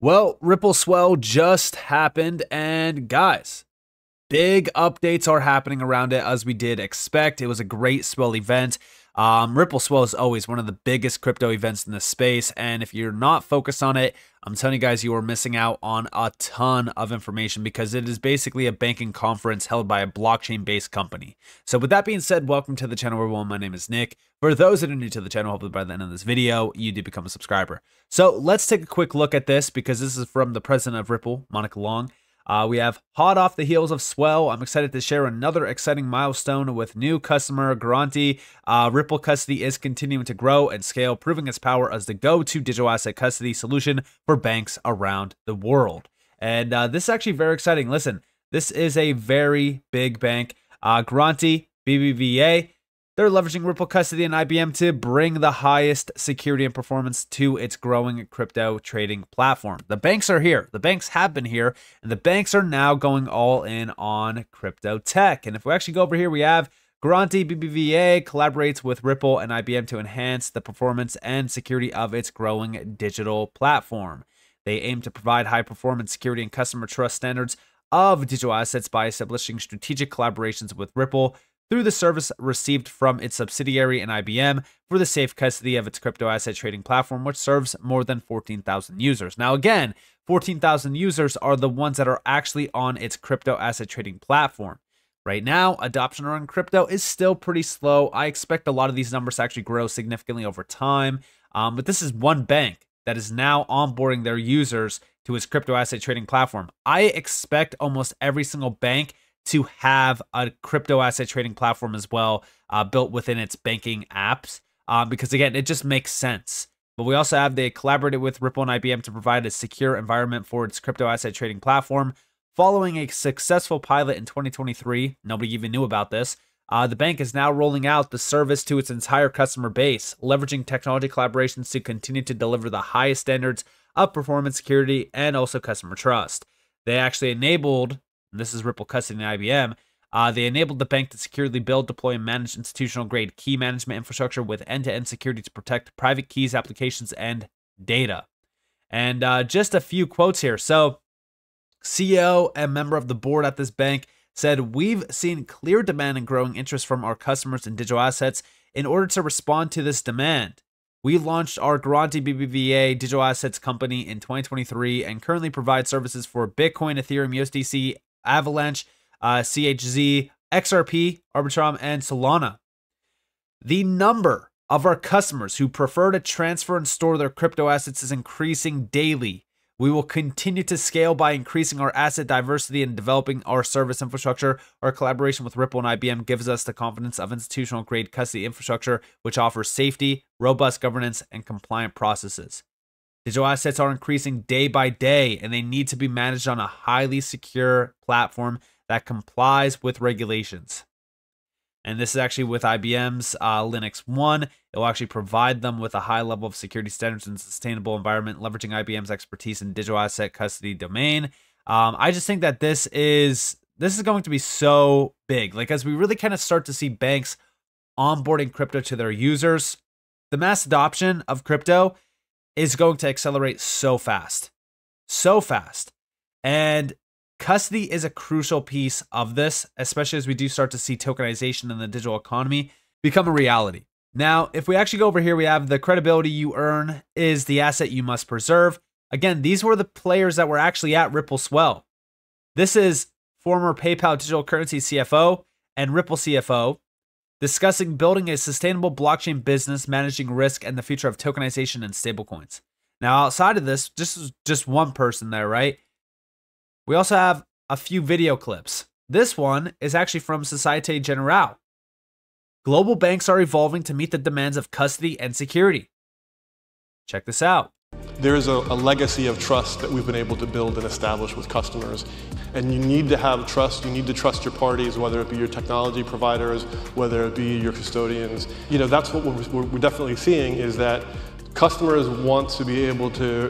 Well, Ripple Swell just happened, and guys, big updates are happening around it as we did expect. It was a great Swell event. Ripple Swell is always one of the biggest crypto events in the space, and if you're not focused on it, I'm telling you guys, you are missing out on a ton of information because it is basically a banking conference held by a blockchain-based company. So with that being said, welcome to the channel, everyone. My name is Nick. For those that are new to the channel, hopefully by the end of this video, you do become a subscriber. So let's take a quick look at this because this is from the president of Ripple, Monica Long. We have hot off the heels of Swell. I'm excited to share another exciting milestone with new customer Garanti. Ripple custody is continuing to grow and scale, proving its power as the go-to digital asset custody solution for banks around the world. And this is actually very exciting. Listen, this is a very big bank. Garanti, BBVA, they're leveraging Ripple custody and IBM to bring the highest security and performance to its growing crypto trading platform. The banks are here. The banks have been here, and the banks are now going all in on crypto tech. And if we actually go over here, we have Garanti BBVA collaborates with Ripple and IBM to enhance the performance and security of its growing digital platform. They aim to provide high-performance security and customer trust standards of digital assets by establishing strategic collaborations with Ripple through the service received from its subsidiary and IBM for the safe custody of its crypto asset trading platform, which serves more than 14,000 users. Now, again, 14,000 users are the ones that are actually on its crypto asset trading platform. Right now, adoption around crypto is still pretty slow. I expect a lot of these numbers to actually grow significantly over time. But this is one bank that is now onboarding their users to its crypto asset trading platform. I expect almost every single bank to have a crypto asset trading platform as well, built within its banking apps, because again, it just makes sense. But we also have, they collaborated with Ripple and IBM to provide a secure environment for its crypto asset trading platform. Following a successful pilot in 2023, nobody even knew about this, the bank is now rolling out the service to its entire customer base, leveraging technology collaborations to continue to deliver the highest standards of performance, security, and also customer trust. They actually enabled, this is Ripple custody and IBM, they enabled the bank to securely build, deploy, and manage institutional-grade key management infrastructure with end-to-end security to protect private keys, applications, and data. And just a few quotes here. So, CEO and member of the board at this bank said, "We've seen clear demand and growing interest from our customers in digital assets. In order to respond to this demand, we launched our Garanti BBVA digital assets company in 2023 and currently provide services for Bitcoin, Ethereum, USDC, Avalanche, CHZ, XRP, Arbitrum, and Solana. The number of our customers who prefer to transfer and store their crypto assets is increasing daily. We will continue to scale by increasing our asset diversity and developing our service infrastructure. Our collaboration with Ripple and IBM gives us the confidence of institutional-grade custody infrastructure, which offers safety, robust governance, and compliant processes. Digital assets are increasing day by day, and they need to be managed on a highly secure platform that complies with regulations." And this is actually with IBM's Linux One. It will actually provide them with a high level of security standards and sustainable environment, leveraging IBM's expertise in digital asset custody domain. I just think that this is going to be so big. Like, as we really kind of start to see banks onboarding crypto to their users, the mass adoption of crypto is going to accelerate so fast. So fast. And custody is a crucial piece of this, especially as we do start to see tokenization in the digital economy become a reality. Now, if we actually go over here, we have the credibility you earn is the asset you must preserve. Again, these were the players that were actually at Ripple Swell. This is former PayPal digital currency CFO and Ripple CFO discussing building a sustainable blockchain business, managing risk, and the future of tokenization and stablecoins. Now, outside of this, just one person there, right? We also have a few video clips. This one is actually from Societe Generale. Global banks are evolving to meet the demands of custody and security. Check this out. There is a legacy of trust that we've been able to build and establish with customers. And you need to have trust. You need to trust your parties, whether it be your technology providers, whether it be your custodians. You know, that's what we're definitely seeing, is that customers want to be able to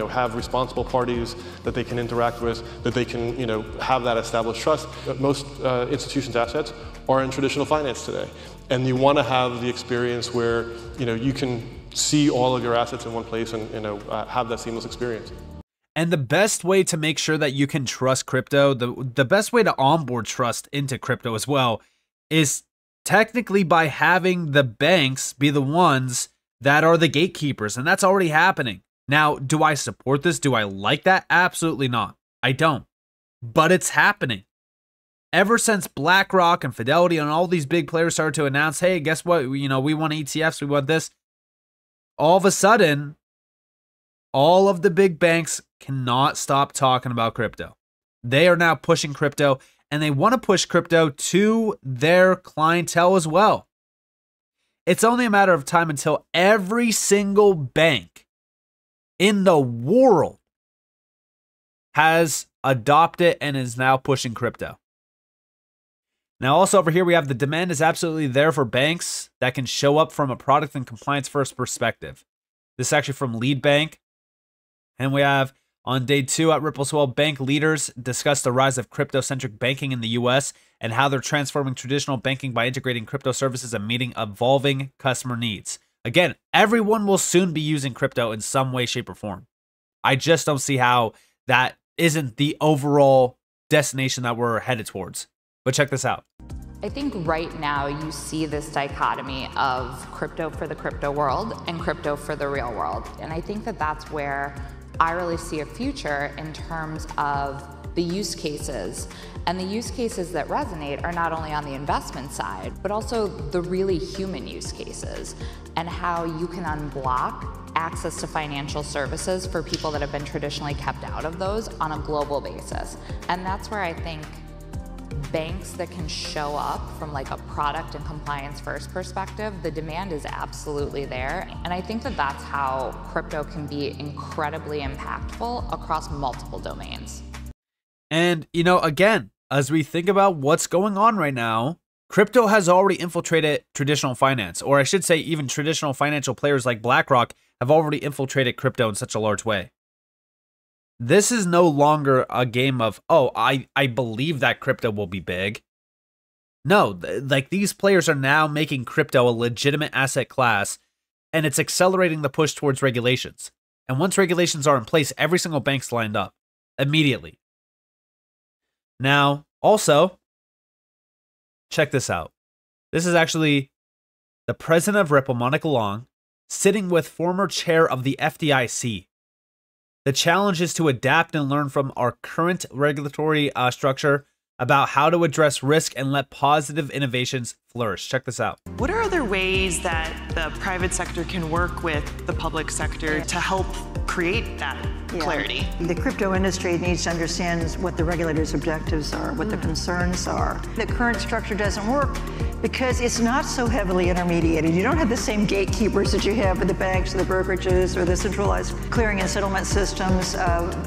have responsible parties that they can interact with, that they can have that established trust. Most institutions' assets are in traditional finance today, and you want to have the experience where you can see all of your assets in one place and have that seamless experience. And the best way to make sure that you can trust crypto, the best way to onboard trust into crypto as well, is technically by having the banks be the ones that are the gatekeepers. And that's already happening. Now, do I support this? Do I like that? Absolutely not. I don't. But it's happening. Ever since BlackRock and Fidelity and all these big players started to announce, hey, guess what? We want ETFs, we want this. All of a sudden, all of the big banks cannot stop talking about crypto. They are now pushing crypto, and they want to push crypto to their clientele as well. It's only a matter of time until every single bank in the world has adopted and is now pushing crypto. Now, also over here, we have the demand is absolutely there for banks that can show up from a product and compliance first perspective. This is actually from Lead Bank. And we have on day 2 at Ripple Swell, bank leaders discuss the rise of crypto-centric banking in the US and how they're transforming traditional banking by integrating crypto services and meeting evolving customer needs. Again, everyone will soon be using crypto in some way, shape, or form. I just don't see how that isn't the overall destination that we're headed towards. But check this out. I think right now you see this dichotomy of crypto for the crypto world and crypto for the real world. And I think that that's where I really see a future in terms of the use cases. And the use cases that resonate are not only on the investment side, but also the really human use cases and how you can unblock access to financial services for people that have been traditionally kept out of those on a global basis. And that's where I think banks that can show up from like a product and compliance first perspective, the demand is absolutely there. And I think that that's how crypto can be incredibly impactful across multiple domains. And, again, as we think about what's going on right now, crypto has already infiltrated traditional finance, or I should say even traditional financial players like BlackRock have already infiltrated crypto in such a large way. This is no longer a game of, oh, I believe that crypto will be big. No, like these players are now making crypto a legitimate asset class, and it's accelerating the push towards regulations. And once regulations are in place, every single bank's lined up immediately. Now, also, check this out. This is actually the president of Ripple, Monica Long, sitting with former chair of the FDIC. The challenge is to adapt and learn from our current regulatory structure about how to address risk and let positive innovations flourish. Check this out. What are other ways that the private sector can work with the public sector to help create that clarity? The crypto industry needs to understand what the regulators' objectives are, what the concerns are. The current structure doesn't work because it's not so heavily intermediated. You don't have the same gatekeepers that you have with the banks or the brokerages or the centralized clearing and settlement systems.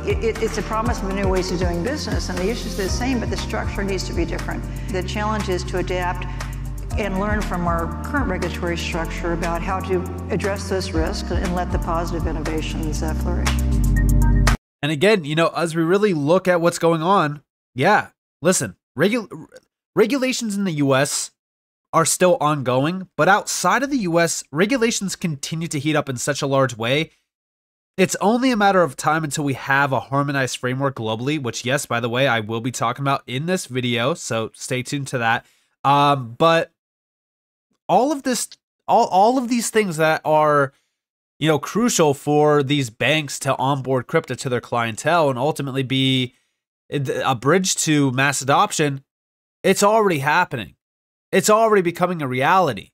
It's a promise of new ways of doing business, and the issues are the same, but the structure needs to be different. The challenge is to adapt and learn from our current regulatory structure about how to address those risks and let the positive innovations flourish. And again, as we really look at what's going on, listen, regulations in the US are still ongoing, but outside of the US, regulations continue to heat up in such a large way. It's only a matter of time until we have a harmonized framework globally, which, yes, by the way, I will be talking about in this video, so stay tuned to that. But all of this, all of these things that are, crucial for these banks to onboard crypto to their clientele and ultimately be a bridge to mass adoption, it's already happening. It's already becoming a reality.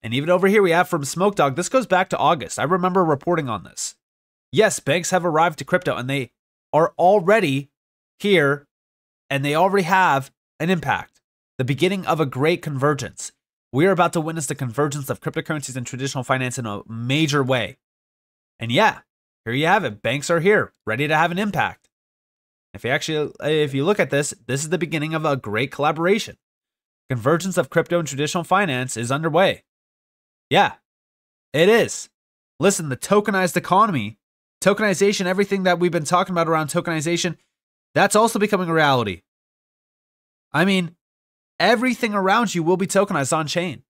And even over here we have from Smoke Dog, this goes back to August. I remember reporting on this. Yes, banks have arrived to crypto and they are already here and they already have an impact. The beginning of a great convergence. We are about to witness the convergence of cryptocurrencies and traditional finance in a major way. And yeah, here you have it. Banks are here, ready to have an impact. If you look at this, this is the beginning of a great collaboration. Convergence of crypto and traditional finance is underway. Yeah, it is. Listen, the tokenized economy, tokenization, everything that we've been talking about around tokenization, that's also becoming a reality. I mean, everything around you will be tokenized on chain.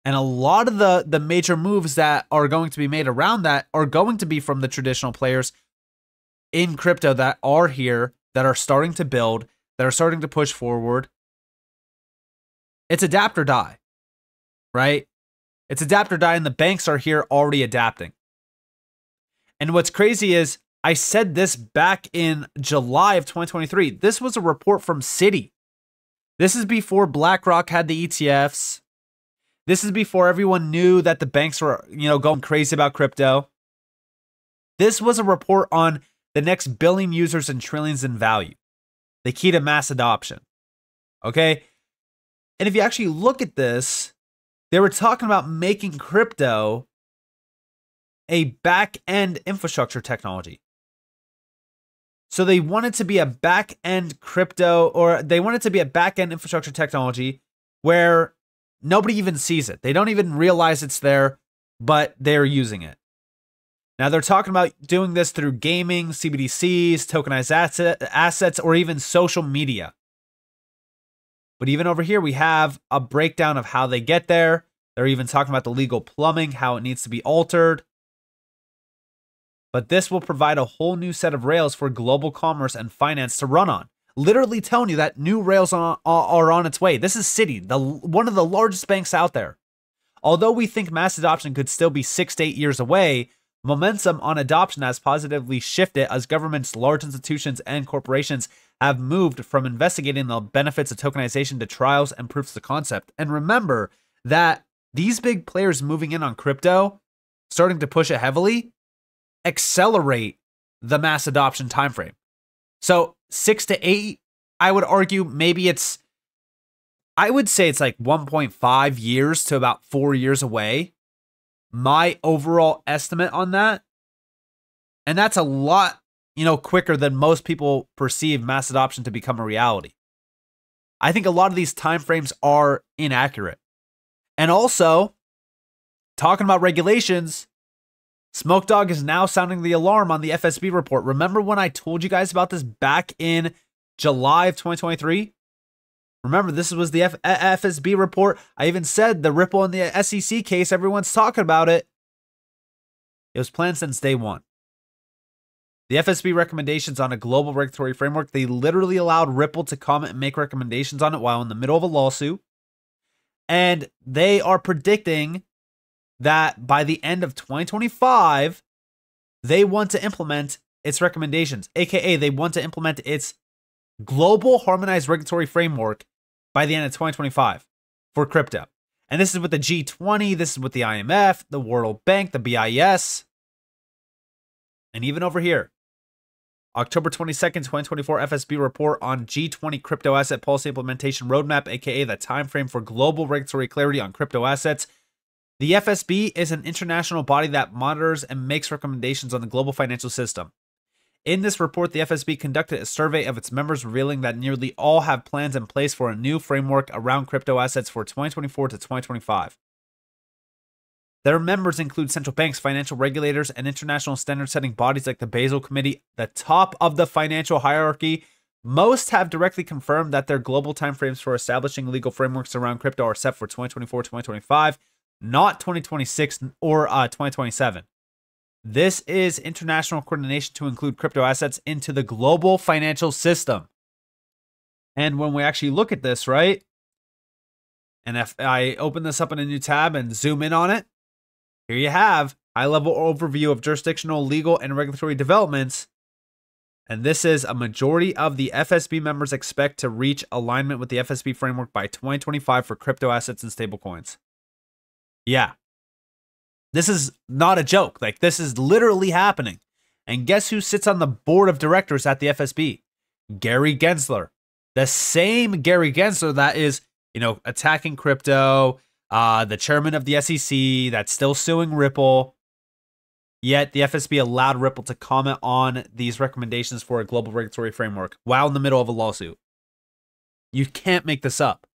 And a lot of the major moves that are going to be made around that are going to be from the traditional players in crypto that are here, that are starting to build, that are starting to push forward. It's adapt or die, right? It's adapt or die, and the banks are here already adapting. And what's crazy is I said this back in July of 2023. This was a report from Citi. This is before BlackRock had the ETFs. This is before everyone knew that the banks were, going crazy about crypto. This was a report on the next billion users and trillions in value. The key to mass adoption. Okay? And if you actually look at this, they were talking about making crypto a back-end infrastructure technology. So they wanted to be a back-end crypto, or they wanted to be a back-end infrastructure technology where nobody even sees it. They don't even realize it's there, but they're using it. Now they're talking about doing this through gaming, CBDCs, tokenized assets, or even social media. But even over here, we have a breakdown of how they get there. They're even talking about the legal plumbing, how it needs to be altered. But this will provide a whole new set of rails for global commerce and finance to run on. Literally telling you that new rails are on its way. This is Citi, one of the largest banks out there. Although we think mass adoption could still be 6 to 8 years away, momentum on adoption has positively shifted as governments, large institutions, and corporations have moved from investigating the benefits of tokenization to trials and proofs of concept. And remember that these big players moving in on crypto, starting to push it heavily, accelerate the mass adoption timeframe. So 6 to 8, I would argue I would say it's like 1.5 years to about 4 years away. My overall estimate on that. And that's a lot, quicker than most people perceive mass adoption to become a reality. I think a lot of these timeframes are inaccurate. And also, talking about regulations, Smoke Dog is now sounding the alarm on the FSB report. Remember when I told you guys about this back in July of 2023? Remember, this was the FSB report. I even said the Ripple and the SEC case, everyone's talking about it. It was planned since day one. The FSB recommendations on a global regulatory framework, they literally allowed Ripple to comment and make recommendations on it while in the middle of a lawsuit. And they are predicting that by the end of 2025, they want to implement its recommendations, aka they want to implement its global harmonized regulatory framework by the end of 2025 for crypto. And this is with the G20, this is with the IMF, the World Bank, the BIS, and even over here, October 22nd, 2024 FSB report on G20 crypto asset policy implementation roadmap, aka the timeframe for global regulatory clarity on crypto assets. The FSB is an international body that monitors and makes recommendations on the global financial system. In this report, the FSB conducted a survey of its members, revealing that nearly all have plans in place for a new framework around crypto assets for 2024 to 2025. Their members include central banks, financial regulators, and international standard-setting bodies like the Basel Committee, the top of the financial hierarchy. Most have directly confirmed that their global timeframes for establishing legal frameworks around crypto are set for 2024-2025, not 2026 or 2027. This is international coordination to include crypto assets into the global financial system. And when we actually look at this, right? And if I open this up in a new tab and zoom in on it, here you have high-level overview of jurisdictional, legal, and regulatory developments. And this is a majority of the FSB members expect to reach alignment with the FSB framework by 2025 for crypto assets and stablecoins. Yeah. This is not a joke. Like, this is literally happening. And guess who sits on the board of directors at the FSB? Gary Gensler. The same Gary Gensler that is, attacking crypto, the chairman of the SEC that's still suing Ripple. Yet the FSB allowed Ripple to comment on these recommendations for a global regulatory framework while in the middle of a lawsuit. You can't make this up.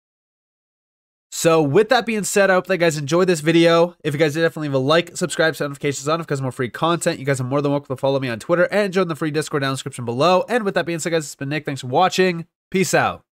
So with that being said, I hope that you guys enjoyed this video. If you guys did, definitely leave a like, subscribe, set notifications on because more free content. You guys are more than welcome to follow me on Twitter and join the free Discord down in the description below. And with that being said, guys, it's been Nick. Thanks for watching. Peace out.